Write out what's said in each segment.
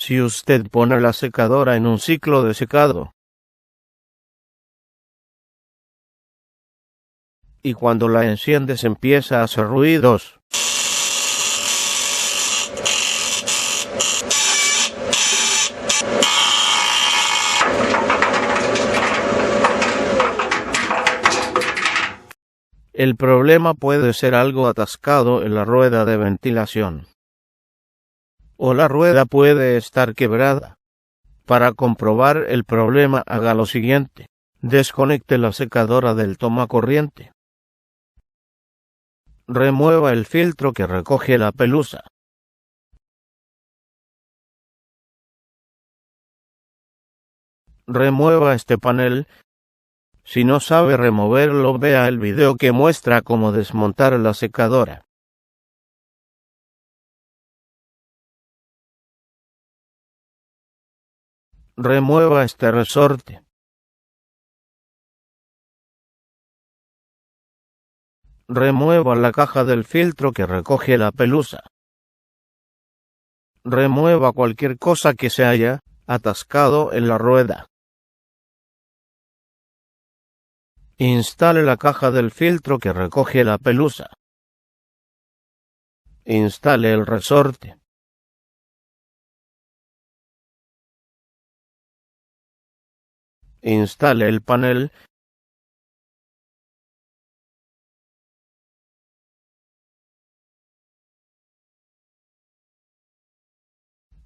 Si usted pone la secadora en un ciclo de secado, y cuando la enciendes empieza a hacer ruidos, el problema puede ser algo atascado en la rueda de ventilación. O la rueda puede estar quebrada. Para comprobar el problema, haga lo siguiente. Desconecte la secadora del tomacorriente. Remueva el filtro que recoge la pelusa. Remueva este panel. Si no sabe removerlo, vea el video que muestra cómo desmontar la secadora. Remueva este resorte. Remueva la caja del filtro que recoge la pelusa. Remueva cualquier cosa que se haya atascado en la rueda. Instale la caja del filtro que recoge la pelusa. Instale el resorte. Instale el panel.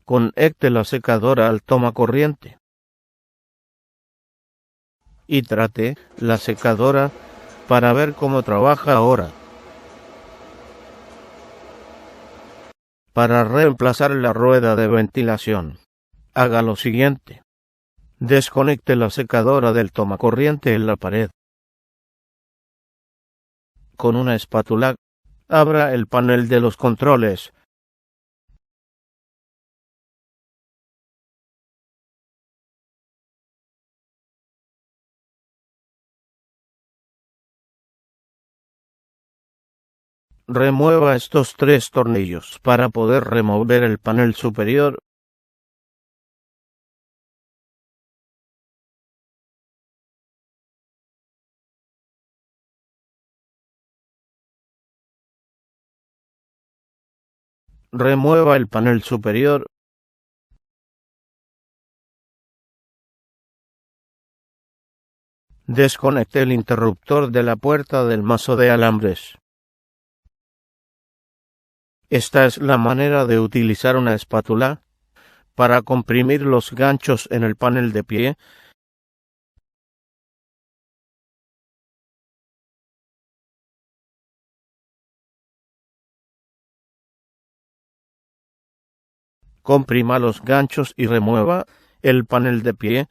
Conecte la secadora al tomacorriente. Y trate la secadora para ver cómo trabaja ahora. Para reemplazar la rueda de ventilación, haga lo siguiente. Desconecte la secadora del tomacorriente en la pared. Con una espátula, abra el panel de los controles. Remueva estos 3 tornillos para poder remover el panel superior. Remueva el panel superior. Desconecte el interruptor de la puerta del mazo de alambres. Esta es la manera de utilizar una espátula para comprimir los ganchos en el panel de pie. Comprima los ganchos y remueva el panel de pie.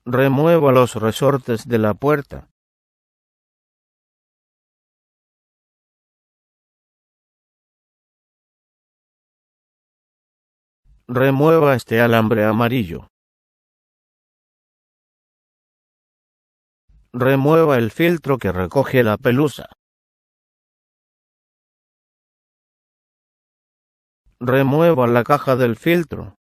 Remueva los resortes de la puerta. Remueva este alambre amarillo. Remueva el filtro que recoge la pelusa. Remueva la caja del filtro.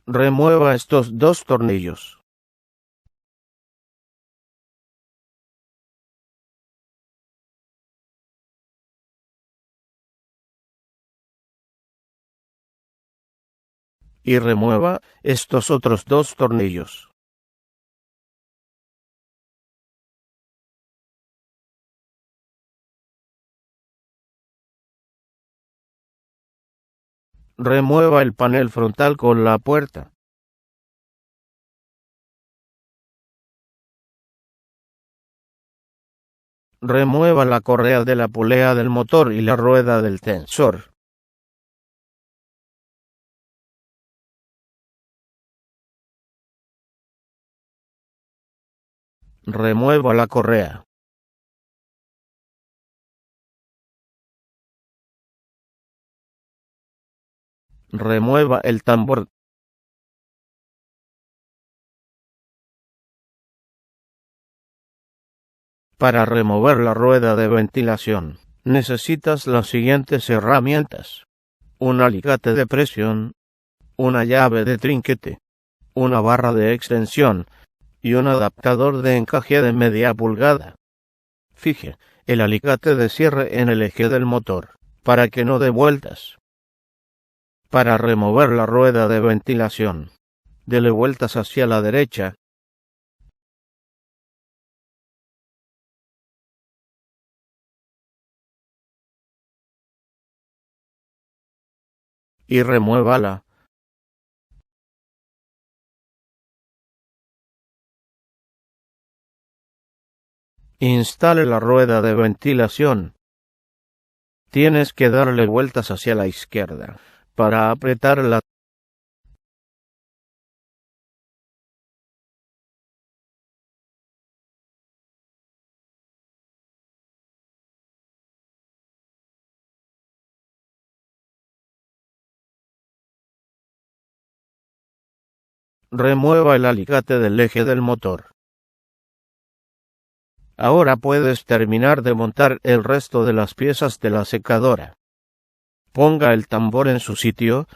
Remueva estos 2 tornillos. Y remueva estos otros 2 tornillos. Remueva el panel frontal con la puerta. Remueva la correa de la polea del motor y la rueda del tensor. Remueva la correa. Remueva el tambor. Para remover la rueda de ventilación, necesitas las siguientes herramientas: un alicate de presión, una llave de trinquete, una barra de extensión y un adaptador de encaje de media pulgada. Fije el alicate de cierre en el eje del motor, para que no dé vueltas. Para remover la rueda de ventilación, dele vueltas hacia la derecha y remuévala. Instale la rueda de ventilación. Tienes que darle vueltas hacia la izquierda para apretarla. Remueva el alicate del eje del motor. Ahora puedes terminar de montar el resto de las piezas de la secadora. Ponga el tambor en su sitio.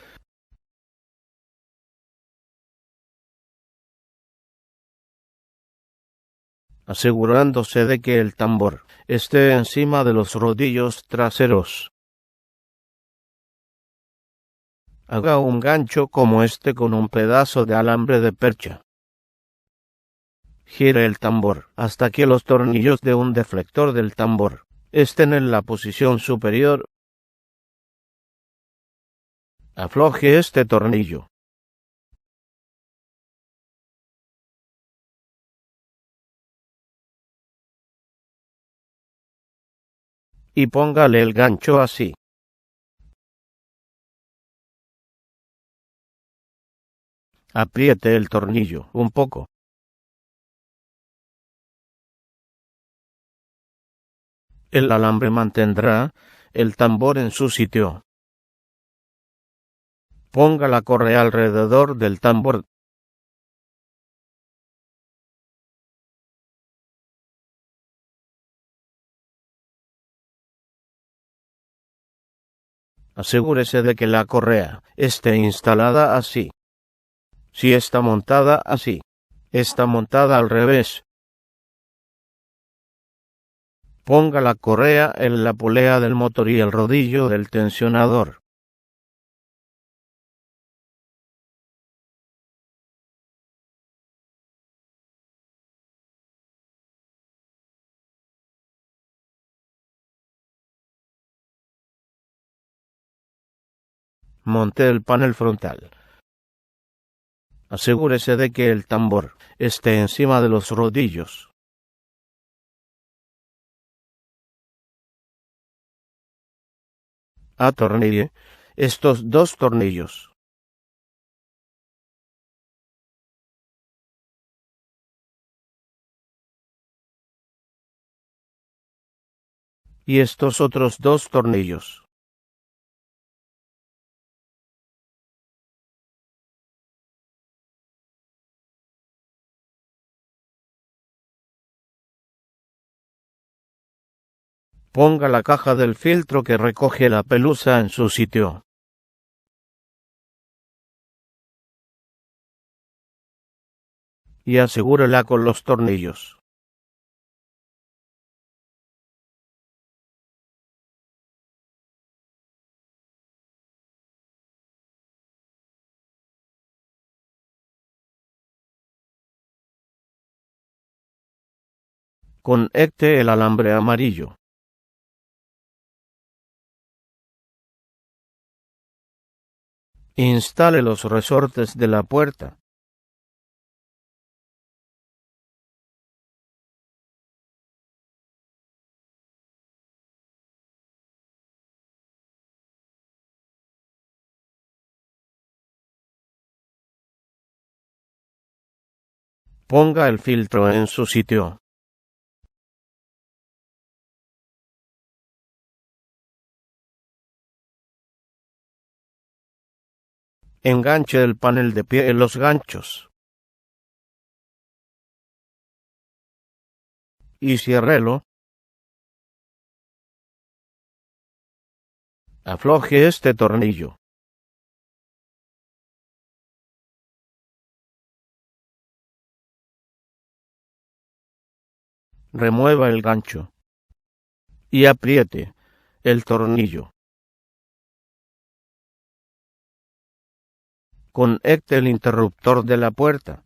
Asegurándose de que el tambor esté encima de los rodillos traseros. Haga un gancho como este con un pedazo de alambre de percha. Gire el tambor hasta que los tornillos de un deflector del tambor estén en la posición superior. Afloje este tornillo. Y póngale el gancho así. Apriete el tornillo un poco. El alambre mantendrá el tambor en su sitio. Ponga la correa alrededor del tambor. Asegúrese de que la correa esté instalada así. Si está montada así, está montada al revés. Ponga la correa en la polea del motor y el rodillo del tensionador. Monte el panel frontal. Asegúrese de que el tambor esté encima de los rodillos. Atornille estos dos tornillos. Y estos otros dos tornillos. Ponga la caja del filtro que recoge la pelusa en su sitio. Y asegúrela con los tornillos. Conecte el alambre amarillo. Instale los resortes de la puerta. Ponga el filtro en su sitio. Enganche el panel de pie en los ganchos. Y ciérrelo. Afloje este tornillo. Remueva el gancho. Y apriete el tornillo. Conecte el interruptor de la puerta.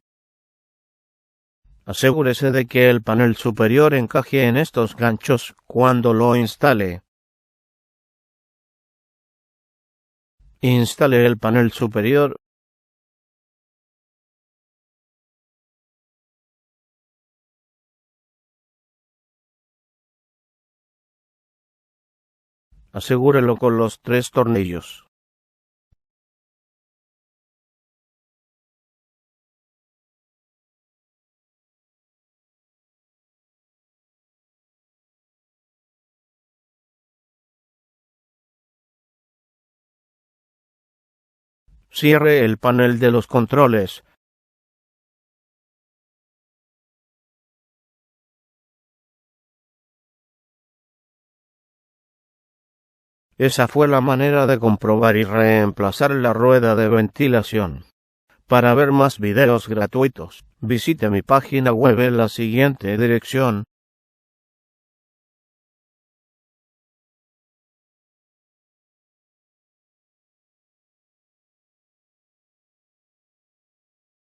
Asegúrese de que el panel superior encaje en estos ganchos cuando lo instale. Instale el panel superior. Asegúrelo con los 3 tornillos. Cierre el panel de los controles. Esa fue la manera de comprobar y reemplazar la rueda de ventilación. Para ver más videos gratuitos, visite mi página web en la siguiente dirección: